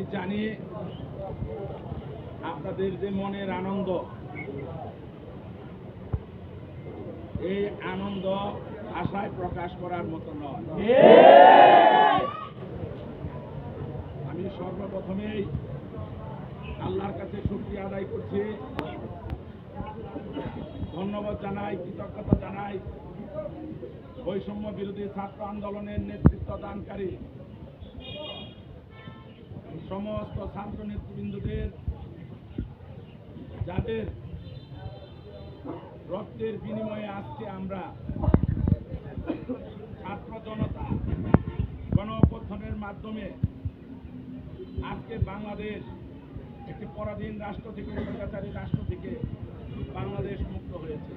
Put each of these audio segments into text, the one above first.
আমি জানি আপনাদের যে মনের আনন্দ, এই আনন্দ ভাষায় প্রকাশ করার মতো নয়। আমি সর্বপ্রথমেই আল্লাহর কাছে শুকরিয়া আদায় করছি, ধন্যবাদ জানাই, কৃতজ্ঞতা জানাই বৈষম্য বিরোধী ছাত্র আন্দোলনের নেতৃত্ব দানকারী সমস্ত ছাত্র নেতৃবৃন্দদের, যাদের রক্তের বিনিময়ে আজকে আমরা ছাত্র জনতা গণ অভ্যুত্থানের মাধ্যমে আজকে বাংলাদেশ একটি পরাধীন রাষ্ট্র থেকে, স্বৈরাচারী রাষ্ট্র থেকে বাংলাদেশ মুক্ত হয়েছে।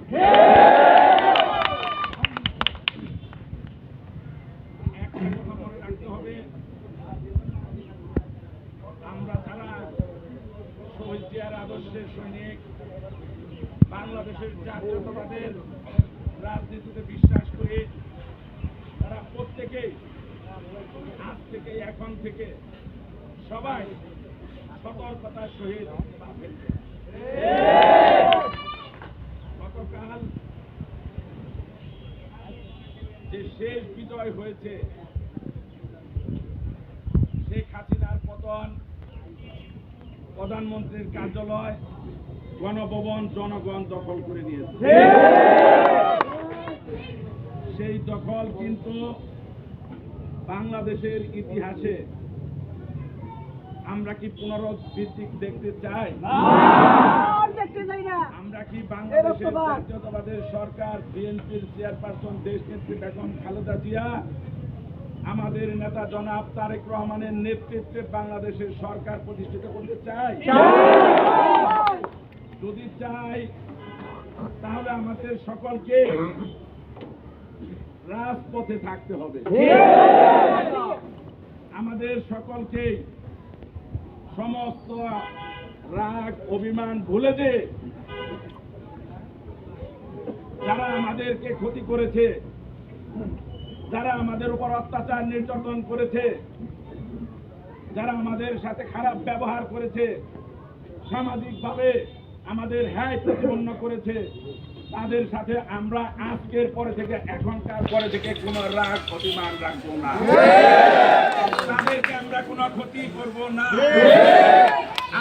একটা কথা মনে রাখতে হবে, আমরা যারা শহীদ জিয়ার আদর্শের সৈনিক, বাংলাদেশের জাতীয়তাবাদের রাজনীতিতে বিশ্বাস করি, তারা প্রত্যেকেই আজ থেকে, এখন থেকে সবাই সতর্কতার সহিত পা ফেলবে। গতকাল যে শেষ বিজয় হয়েছে, শেখ হাসিনার পতন, প্রধানমন্ত্রীর কার্যালয়, গণভবন জনগণ দখল করে নিয়েছে। সেই দখল কিন্তু বাংলাদেশের ইতিহাসে আমরা কি পুনরাবৃত্তি দেখতে চাই? আমরা কি বাংলাদেশের জাতীয়তাবাদের সরকার, বিএনপির চেয়ারপারসন দেশনেত্রী বেগম খালেদা জিয়া, আমাদের নেতা জনাব তারেক রহমানের নেতৃত্বে বাংলাদেশের সরকার প্রতিষ্ঠিত করতে চাই? যদি চাই, তাহলে আমাদের সকলকে রাজপথে থাকতে হবে। আমাদের সকলকে সমস্ত রাগ অভিমান ভুলে যে যারা আমাদেরকে ক্ষতি করেছে, যারা আমাদের উপর অত্যাচার নির্যাতন করেছে, যারা আমাদের সাথে খারাপ ব্যবহার করেছে, সামাজিকভাবে আমাদের হ্যায় প্রতিপন্ন করেছে, তাদের সাথে আমরা আজকের পরে থেকে, এখনকার পরে থেকে কোনো রাগ অভিমান রাখবো না। তাদেরকে আমরা কোনো ক্ষতি করব না।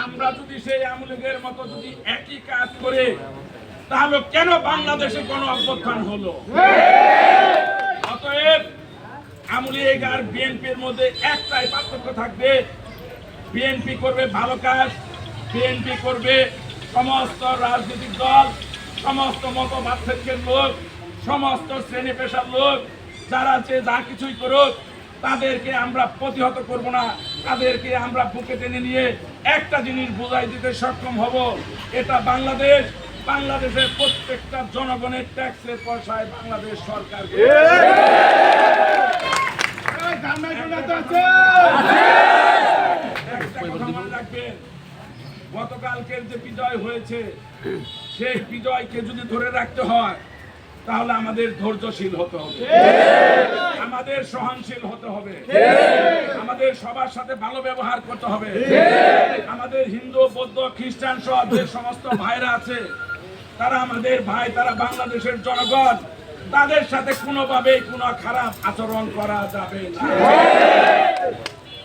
আমরা যদি সেই আওয়ামী লীগের মতো যদি একই কাজ করে, তাহলে কেন বাংলাদেশে কোনো অভ্যুত্থান হলো? অতএব আওয়ামী লীগ আর বিএনপির মধ্যে একটাই পার্থক্য থাকবে, বিএনপি করবে ভালো কাজ, বিএনপি করবে সমস্ত রাজনৈতিক দল, সমস্ত মতপার্থক্যের লোক, সমস্ত শ্রেণী পেশার লোক, যারা যা কিছুই করুক, তাদেরকে আমরা প্রতিহত করব না। তাদেরকে আমরা বুকে টেনে নিয়ে একটা জিনিস বুঝাই দিতে সক্ষম হব, এটা বাংলাদেশ, বাংলাদেশের প্রত্যেকটা জনগণের ট্যাক্সের পয়সায় বাংলাদেশ সরকার। রাখবেন, গতকালকের যে বিজয় হয়েছে, সেই বিজয়কে যদি ধরে রাখতে হয়, তাহলে আমাদের ধৈর্যশীল হতে হবে, আমাদের সহনশীল হতে হবে, আমাদের সবার সাথে ভালো ব্যবহার করতে হবে। আমাদের হিন্দু, বৌদ্ধ, খ্রিস্টান সহ যে সমস্ত ভাইরা আছে, তারা আমাদের ভাই, তারা বাংলাদেশের জনগণ, তাদের সাথে কোনোভাবেই কোনো খারাপ আচরণ করা যাবে না।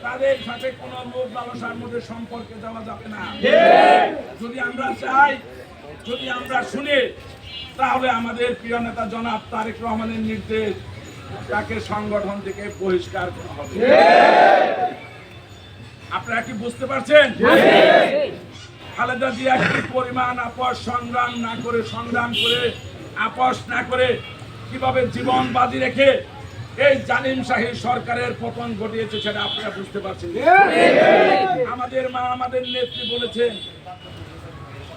তাদের সাথে কোনো লোভ লালসার মধ্যে সম্পর্কে যাওয়া যাবে না। যদি আমরা চাই, যদি আমরা শুনি, তাহলে আমাদের প্রিয় নেতা জনাব তারেক রহমানের নির্দেশ, তাকে সংগঠন থেকে বহিষ্কার করা হবে। আপনারা কি বুঝতে পারছেন? খালেদা জিয়া কি পরিমাণ আপোষ সংগ্রাম করে আপোষ না করে কিভাবে জীবন বাজি রেখে এই জালিম শাহী সরকারের পতন ঘটিয়েছে, সেটা আপনারা বুঝতে পারছেন। আমাদের মা, আমাদের নেত্রী বলেছেন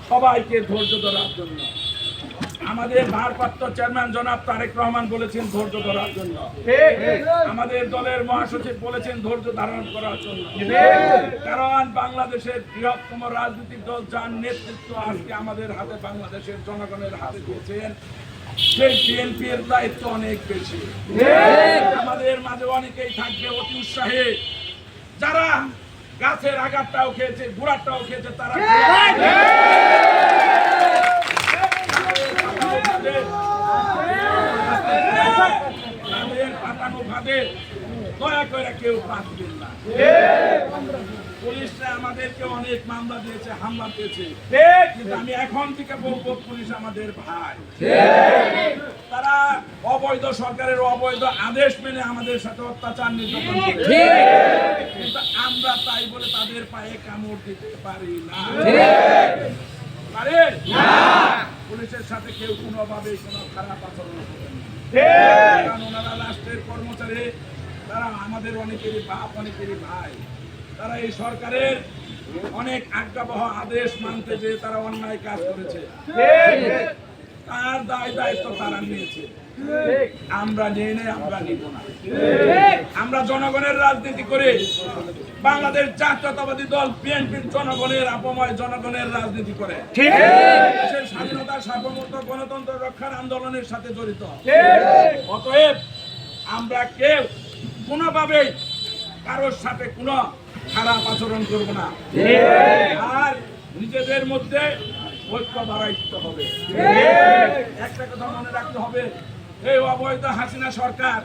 সবাইকে ধৈর্য ধরার জন্য। আমাদের ভারপ্রাপ্ত চেয়ারম্যান জনাব তারেক রহমান বলেছেন ধৈর্য ধরার জন্য। আমাদের দলের মহাসচিব বলেছেন ধৈর্য ধারণ করার জন্য। কারণ বাংলাদেশের বৃহত্তম রাজনৈতিক দল, যার নেতৃত্ব আজকে আমাদের হাতে, বাংলাদেশের জনগণের হাতে দিয়েছেন, সেই বিএনপির দায়িত্ব অনেক বেশি। আমাদের মাঝে অনেকেই থাকবে অতি উৎসাহে, যারা গাছের আগারটাও খেয়েছে, গোড়াটাও খেয়েছে, তারা পাতানো ভাবে দয়া করে কেউ পাতবেন না। পুলিশরা আমাদেরকে অনেক মামলা দিয়েছে, হামলা দিয়েছে, কিন্তু আমি এখন থেকে বলবো পুলিশ আমাদের ভাই। তারা অবৈধ সরকারের অবৈধ আদেশ মেনে আমাদের সাথে অত্যাচার নির্যাতন করে, কিন্তু আমরা তাই বলে তাদের পায়ে কামড় দিতে পারি না। পারে পুলিশের সাথে কেউ কোনোভাবে কোনো খারাপ আচরণ করবেন না, কারণ ওনারা রাষ্ট্রের কর্মচারী, তারা আমাদের অনেকেরই বাপ, অনেকেরই ভাই। তারা এই সরকারের অনেক আজ্ঞাবহ আদেশ মানতে যে তারা অন্যায় কাজ করেছে, তার দায় দায়িত্ব তারা নিয়েছে, আমরা নিয়ে নেই, আমরা নিব না। আমরা জনগণের রাজনীতি করে বাংলাদেশ জাতীয়তাবাদী দল বিএনপি জনগণের আপময় জনগণের রাজনীতি করে দেশের স্বাধীনতা, সার্বভৌমত্ব, গণতন্ত্র রক্ষার আন্দোলনের সাথে জড়িত। অতএব আমরা কেউ কোনোভাবে কারোর সাথে কোনো খারাপ আচরণ করব না, আর নিজেদের মধ্যে ঐক্য বাড়াইতে হবে। একটা কথা মনে রাখতে হবে, এই অবৈধ হাসিনা সরকার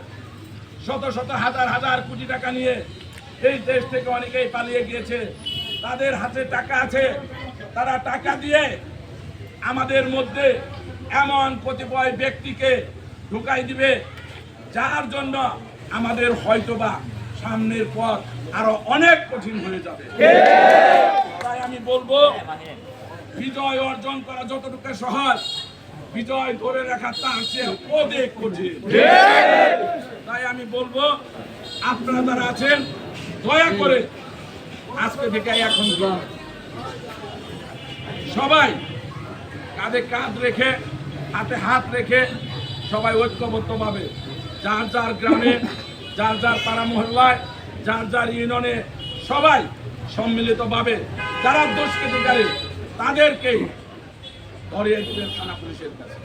শত শত হাজার হাজার কোটি টাকা নিয়ে এই দেশ থেকে অনেকেই পালিয়ে গিয়েছে, তাদের হাতে টাকা আছে, তারা টাকা দিয়ে আমাদের মধ্যে এমন কতিপয় ব্যক্তিকে ঢুকাই দিবে যার জন্য আমাদের হয়তোবা সামনের পথ আরো অনেক কঠিন হয়ে যাবে। তাই আমি বলবো, বিজয় অর্জন করা যতটুকু সহজ, বিজয় ধরে রাখা তার চেয়ে অধিক কঠিন। তাই আমি বলবো, আপনারা যারা আছেন দয়া করে আজকে থেকে এখন সবাই কাঁধে কাঁধ রেখে, হাতে হাত রেখে সবাই ঐক্যবদ্ধভাবে যার যার গ্রামে, যার যার পাড়া মহল্লায়, যার যার ইউনিয়নে সবাই সম্মিলিতভাবে যারা দুষ্কৃতিকারী তাদেরকে ধরিয়ে দিবেন থানা পুলিশের কাছে,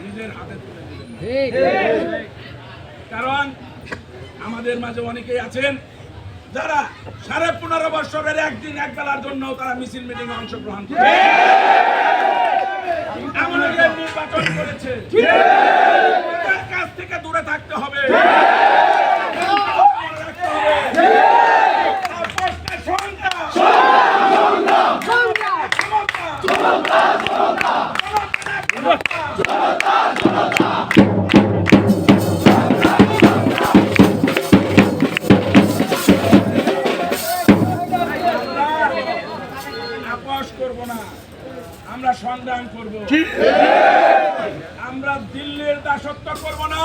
নিজের হাতে তুলে দিবেন। কারণ আমাদের মাঝে অনেকেই আছেন যারা 15.5 বছরের একদিন একবেলার জন্য তারা মিছিল মিটিং অংশগ্রহণ করে আমাদের নির্বাচন করেছে, তার কাছ থেকে দূরে থাকতে হবে। করব না, আমরা সংগ্রাম করব, আমরা দিল্লির দাসত্ব করব না,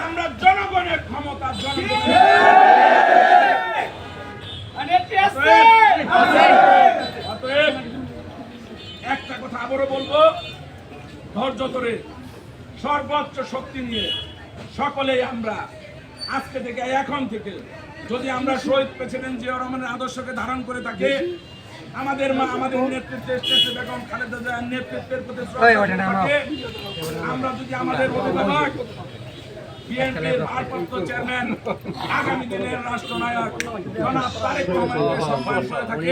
আমরা জনগণের ক্ষমতা, অতএব একটা কথা আবারও বলবো, ধৈর্য ধরে সর্বোচ্চ শক্তি নিয়ে সকলেই আমরা আজকে থেকে, এখন থেকে যদি আমরা শহীদ প্রেসিডেন্ট জিয়া রহমানের আদর্শকে ধারণ করে থাকি, আমাদের মা, আমাদের নেতৃত্বে বেগম খালেদা জিয়ার নেতৃত্বের প্রতি আমরা যদি আমাদের অভিভাবক বিএনপির ভারপ্রাপ্ত চেয়ারম্যান, আগামী দিনের রাষ্ট্রনায়ক জনাব তারেক রহমানকে সম্মান করে থাকি,